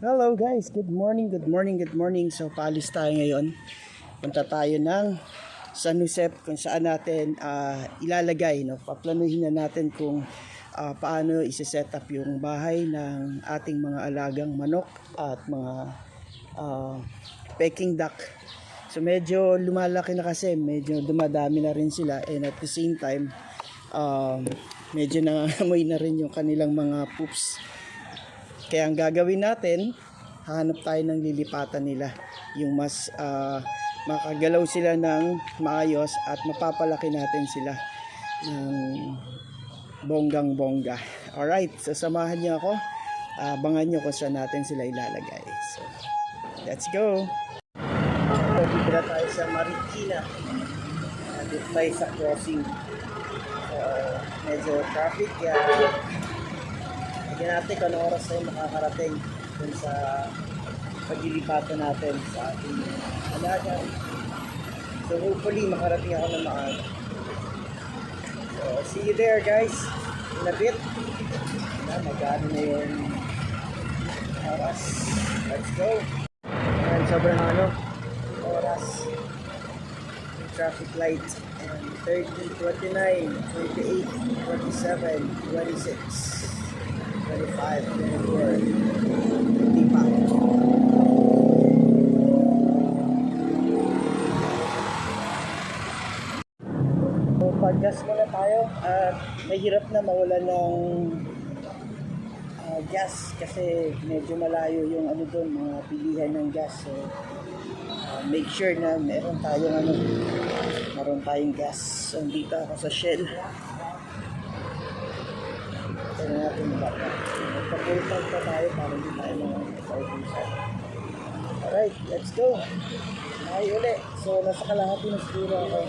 Hello guys, good morning, good morning, good morning. So paalis tayo ngayon. Punta tayo ng San Jose kung saan natin ilalagay, no? Paplanuhin na natin kung paano isi-set up yung bahay ng ating mga alagang manok at mga Peking duck. So medyo lumalaki na kasi, medyo dumadami na rin sila, and at the same time medyo nangangamoy na rin yung kanilang mga poops. Kaya ang gagawin natin, hahanap tayo ng lilipatan nila, yung mas makagalaw sila ng maayos at mapapalaki natin sila ng bonggang bongga. Alright, so samahan niyo ako, abangan niyo kung saan natin sila ilalagay. So let's go. Dito na tayo sa Marikina, dito tayo sa crossing. So medyo traffic, kaya tignan natin kung anong oras tayo makakarating dun sa paglilipatan natin sa ating alaga. So hopefully makarating ako na maaga. So see you there guys in a bit. Mag-ano na yung oras. Let's go. And sobrang oras yung traffic light, and 30, 29, 28, 27, 26, 25, 24, hindi pa. So, pag-gas muna tayo at mahirap na mawala ng gas kasi medyo malayo yung doon, mga bilihan ng gas. So, make sure na meron tayong gas. So, dito ako sa Shell. Ito na natin yung baka. Magpapultag pa tayo para hindi tayo mag-pautusan. Alright, let's go. Ay, uli. So, nasa kalahati na siguro ako.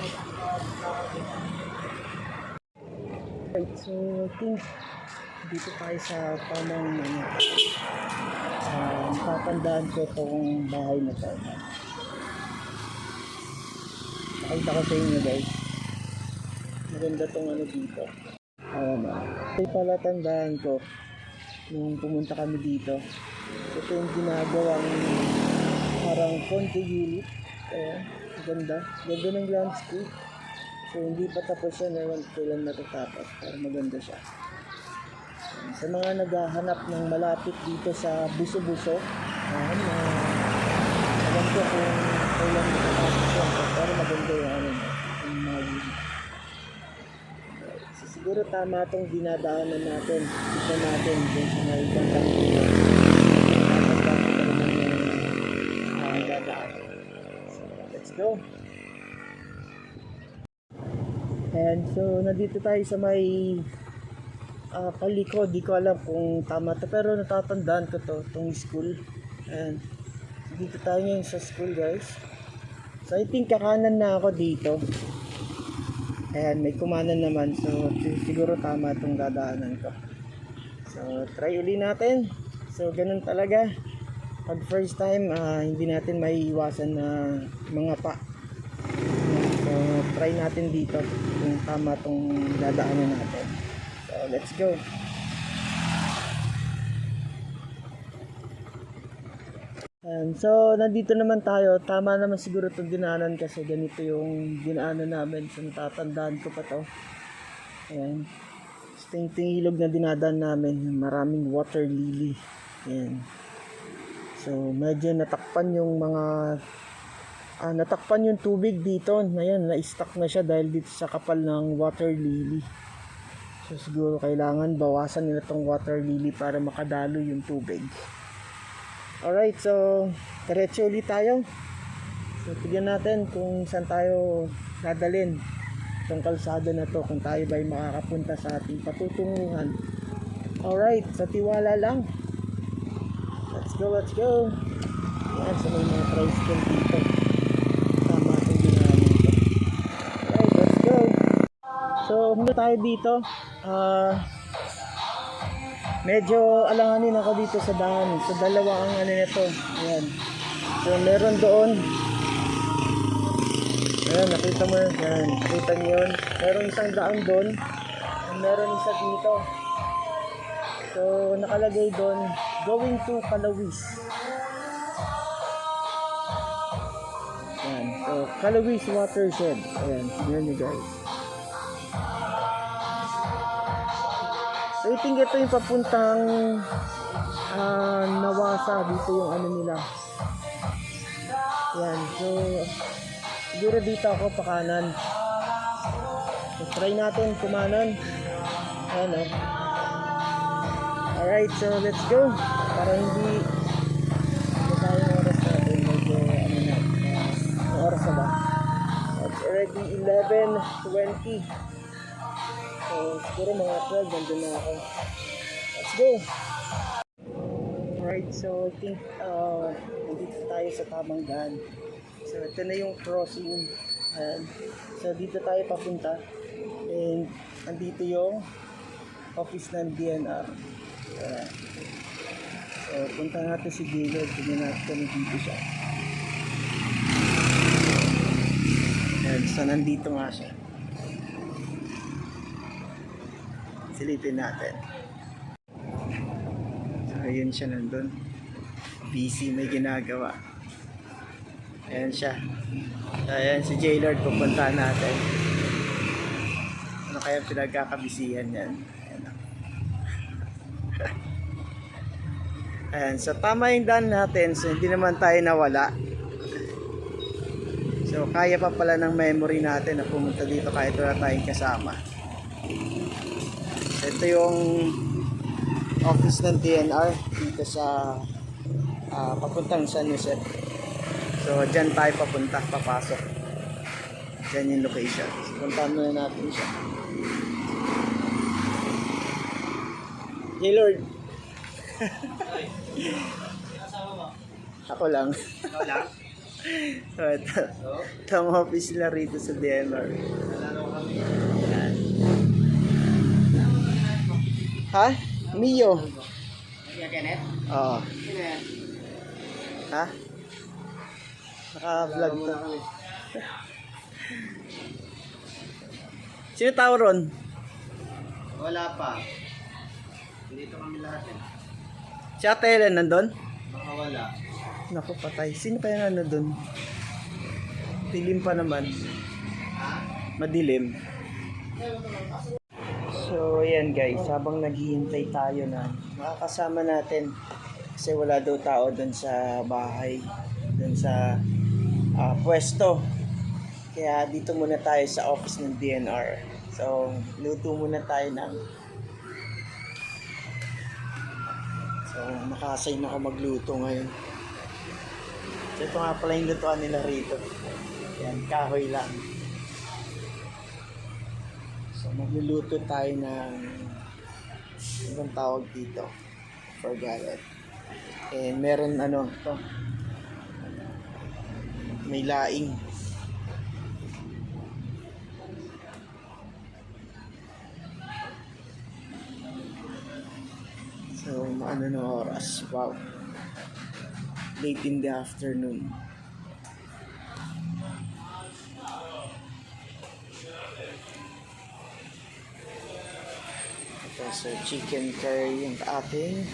Alright, so I think dito tayo sa tamang tatandaan ko itong bahay na ito. Nakita ko sa inyo guys. Maganda itong dito. Ito pala tandaan ko nung pumunta kami dito. Ito yung ginagawang parang konti unit. Ganda ng landscape. So hindi pa tapos yan, ewan kailan natatapos, pero maganda siya. Sa mga naghahanap ng malapit dito sa Buso-Buso, alam ko kung kailan natatapos yan, pero maganda yung mga unit. Siguro tama itong dinadaanan natin. Ito natin dun sa mga ibang kanila. So, let's go. And so, nandito tayo sa may palikod. Di ko alam kung tama ito, pero natatandaan ko itong school. And dito tayo ngayon sa school guys. So, I think kakanan na ako dito. Ayan, may kumanan naman. So, siguro tama itong dadaanan ko. So, try uli natin. So, ganun talaga. Pag first time, hindi natin maiiwasan na mga pa. So, try natin dito kung tama itong dadaanan natin. So, let's go. So, nandito naman tayo. Tama naman siguro itong dinaanan kasi ganito yung dinaanan namin. So, natatandaan ko pa to. Ayan. Ito yung ilog na dinadaan namin. Maraming water lily. Ayan. So, medyo natakpan yung natakpan yung tubig dito. Ayan, na-stuck na siya dahil dito sa kapal ng water lily. So, siguro kailangan bawasan nila itong water lily para makadalo yung tubig. Alright, so diretso ulit tayo. So tignan natin kung saan tayo dadalhin itong kalsada na to, kung tayo ba'y makakapunta sa ating patutunguhan. Alright, sa tiwala lang. Let's go, let's go. Yan, so may mga tricycle dito. Tama itong ginagawa nito. Alright, let's go. So muna tayo dito. Medyo alanganin ako dito sa daan. So dalawa ang nito. Ayan. So meron doon. Ayan, nakita mo yun. Ayan, nakita niyo yun. Meron isang daan doon. Meron isa dito. So nakalagay doon going to Calawis. Ayan. So, Calawis Watershed. Ayan, tignan nyo guys. So, I think ito yung papuntang Nawasa. Dito yung ano nila. Ayan, so siguro dito ako pa kanan. So, try natin kumanan. Ayan o. Alright, so let's go. Para hindi tayo oras natin. Medyo ano na. Ang oras na ba? It's already 11:20. So siguro mga 12 nandun na ako. Let's go. Alright, so I think nandito tayo sa tamang daan. So ito na yung crossing. So dito tayo papunta. And andito yung office ng DNR. So punta natin si Gaylord. Tignan natin kung dito siya. Ayan, so nandito nga siya. Silipin natin. So ayun siya nandun. Busy, may ginagawa. Ayan siya. So ayan si Gaylord, pupuntahan natin. Ano kaya pinagkakabisihan yan? Ayan, so tama yung daan natin. So hindi naman tayo nawala. So kaya pa pala ng memory natin na pumunta dito kahit wala tayong kasama. So, ito yung office ng DNR dito sa papuntang San Jose. So dyan tayo papunta, papasok. Dyan yung location. So puntahan muna natin siya. Gaylord. Ako lang. Ikaw lang? So ito ang office nila rito sa DNR. Yan. Ha? Mio. Kuya Kenneth? Oo. Sino yan? Ha? Naka-vlog to. Sino tao ron? Wala pa. Dito kami lahat eh. Si Ate Helen nandun? Baka wala. Naku, patay. Sino pa yung ano dun? Dilim pa naman. Madilim. So, ayan guys. Habang naghihintay tayo na makakasama natin. Kasi wala daw tao dun sa bahay. Dun sa pwesto. Kaya dito muna tayo sa office ng DNR. So, luto muna tayo ng... So, makasign ako magluto ngayon. So, ito nga pala yung lutuan nila rito. Yan, kahoy lang. So, magluluto tayo ng... Anong tawag dito? Forgot it. And meron ano, ito. May laing. So, ano na oras? Wow. Late in the afternoon. Ito, so chicken curry yung ating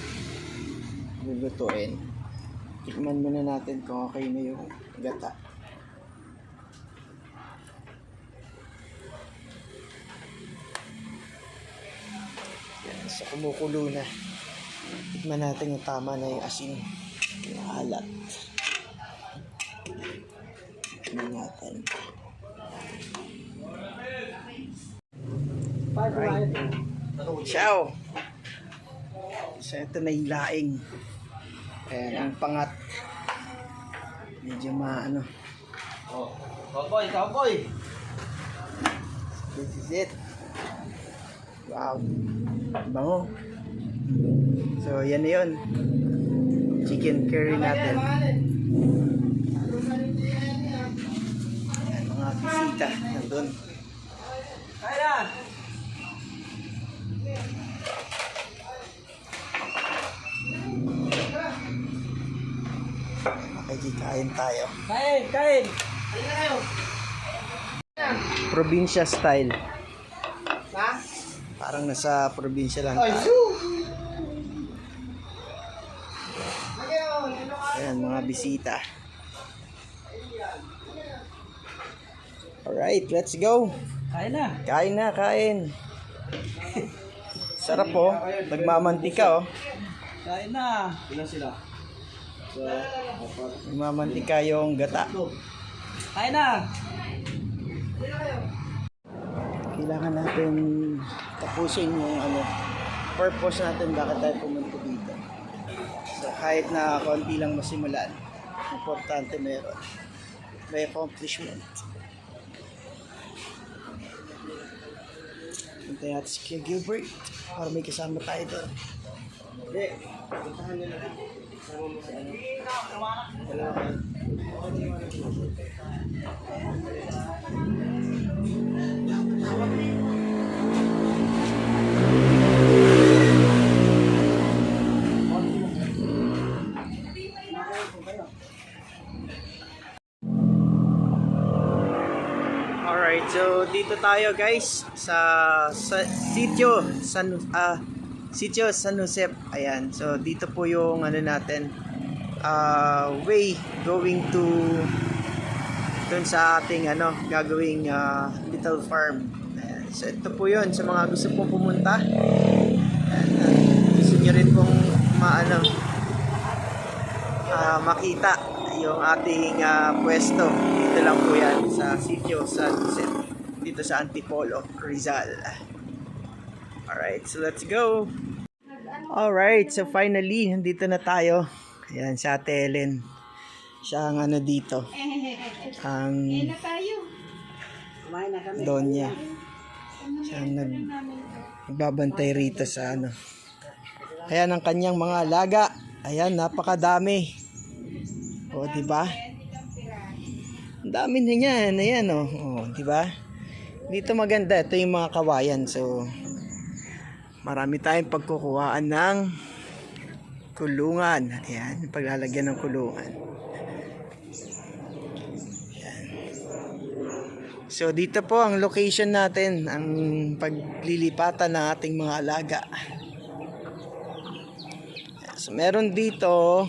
lulutuin. Tikman muna natin kung okay na yung gata. Yan, so kumukulo na. Tikman natin yung tama na yung asin. Yung alat. Tikman natin. Right. Ciao! So ito na yung laing. Ayan, ang pangat. Medyo maano. Oh, cowboy, cowboy! This is it. Wow. Bango. So yan na yun. Chicken curry natin. Ayan, mga bisita nandun. Kaya! Makikikain tayo. Kain, kain! Halika kayo! Probinsya style. Ha? Parang nasa probinsya lang Ay, tayo. shoo! Ayan, mga bisita. Alright, let's go. Kain na. Kain na, kain. Sarap po. Nagmamantika oh. Kain na. Ilan sila? Nagmamantika yung gata. Kain na. Kailangan natin tapusin yung purpose natin bakit tayo pumunta dito. So kahit na konti lang masimulan, importante meron. May accomplishment. Hintayin natin si Kuya Gilbert para may kasama tayo doon. Hindi, puntahan nyo na lang. Kasama mo si ano. Wala ka. Alright, so dito tayo guys sa Sitio San Josep. Ayan, so dito po yung natin way going to dun sa ating gagawing little farm. Ayan, so ito po yun sa mga gusto pong pumunta. Gusto nyo rin pong makita yung ating pwesto. Dito lang po yan sa Sitio San Josep, dito sa Antipolo, Rizal. Alright, so let's go. Alright, so finally nandito na tayo. Ayan, si Ate Ellen. Siya ang dito, ang Donya. Siya ang nagbabantay rito sa Ayan ang kanyang mga alaga. Ayan, napakadami. O, di ba? Ang dami na yan. Ayan, o, di ba? Dito maganda. Ito yung mga kawayan. So, marami tayong pagkukuhaan ng kulungan. Ayan, paglalagyan ng kulungan. Ayan. So, dito po ang location natin. Ang paglilipatan ng ating mga alaga. So, meron dito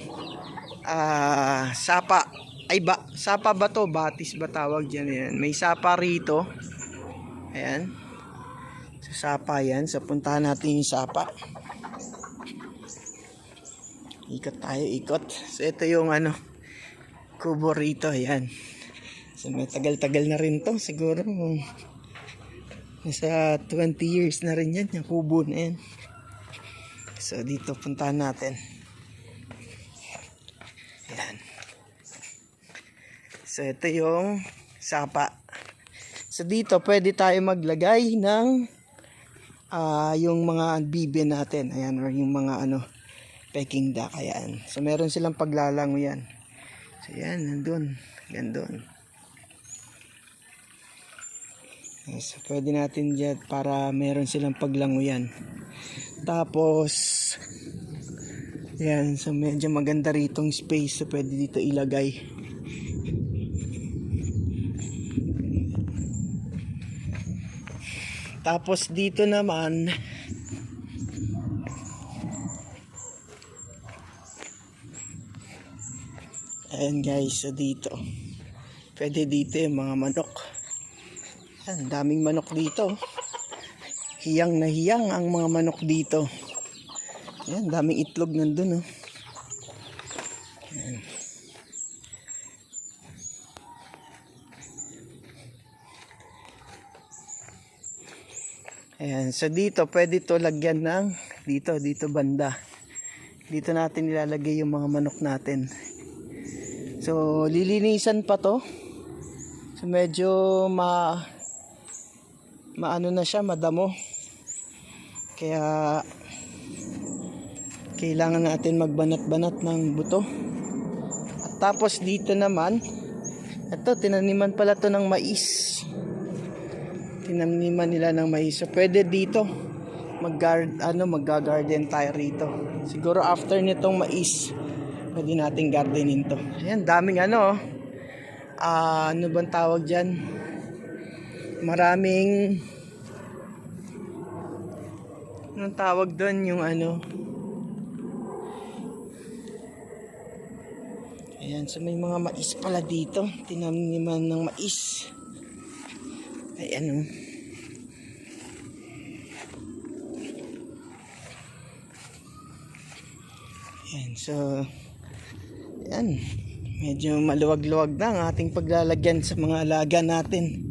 sapa. Sapa ba to? Batis ba tawag dyan? Ayan. May sapa rito. Ayan. So, sapa yan. So, puntahan natin yung sapa. Ikot tayo, ikot. So, ito yung kubo rito. Ayan. So, may tagal-tagal na rin to. Siguro, nasa 20 years na rin yan. Yung kubo na yan. So, dito puntahan natin. Ayan. So, ito yung sapa. So, dito pwede tayo maglagay ng yung mga bibe natin. Ayan, or yung mga peking duck. Ayan. So, meron silang paglalango yan. So, ayan, nandun. Gandun. So, pwede natin dyan para meron silang paglango yan. Tapos, ayan, so medyo maganda ritong space. So, pwede dito ilagay. Tapos dito naman ayan guys, so dito pwede dito yung mga manok. Ayan, daming manok dito. Hiyang na hiyang ang mga manok dito. Ayan, daming itlog nandun Ayan. Ayan, so dito pwede to lagyan ng dito banda. Dito natin ilalagay yung mga manok natin. So lilinisan pa to. So medyo maano na siya, madamo. Kaya kailangan natin magbanat-banat ng buto. At tapos dito naman, ito tinaniman pala to ng mais. Tinaniman nila ng mais. So pwede dito mag-garden tayo rito. Siguro after nitong mais, pwede nating gardenin to. Ayan, daming ano bang tawag diyan? Maraming anong tawag doon yung Ayan, so may mga mais pala dito. Tinaniman ng mais. Ayan, oh. Ayan, so ayan, medyo maluwag-luwag na ang ating paglalagyan sa mga alaga natin.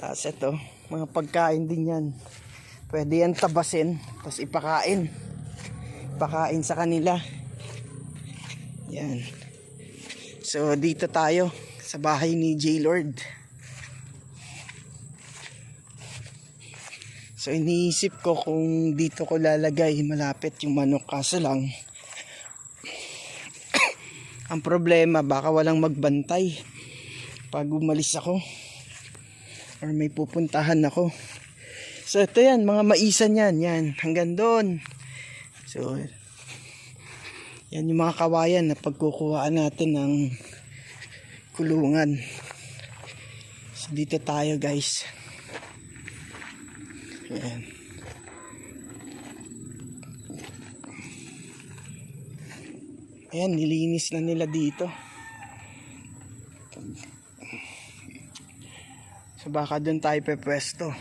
Tapos ito, mga pagkain din yan. Pwede yan tabasin, tapos ipakain. Ipakain sa kanila. Yan. So dito tayo sa bahay ni J-Lord. So iniisip ko kung dito ko lalagay malapit yung manok, kaso lang ang problema baka walang magbantay pag umalis ako or may pupuntahan ako. So ito yan, mga maisan yan, yan hanggang doon. So yan yung mga kawayan na pagkukuhaan natin ng kulungan. So dito tayo guys. Ayan. Ayan, nilinis na nila dito. So baka doon tayo pepwesto.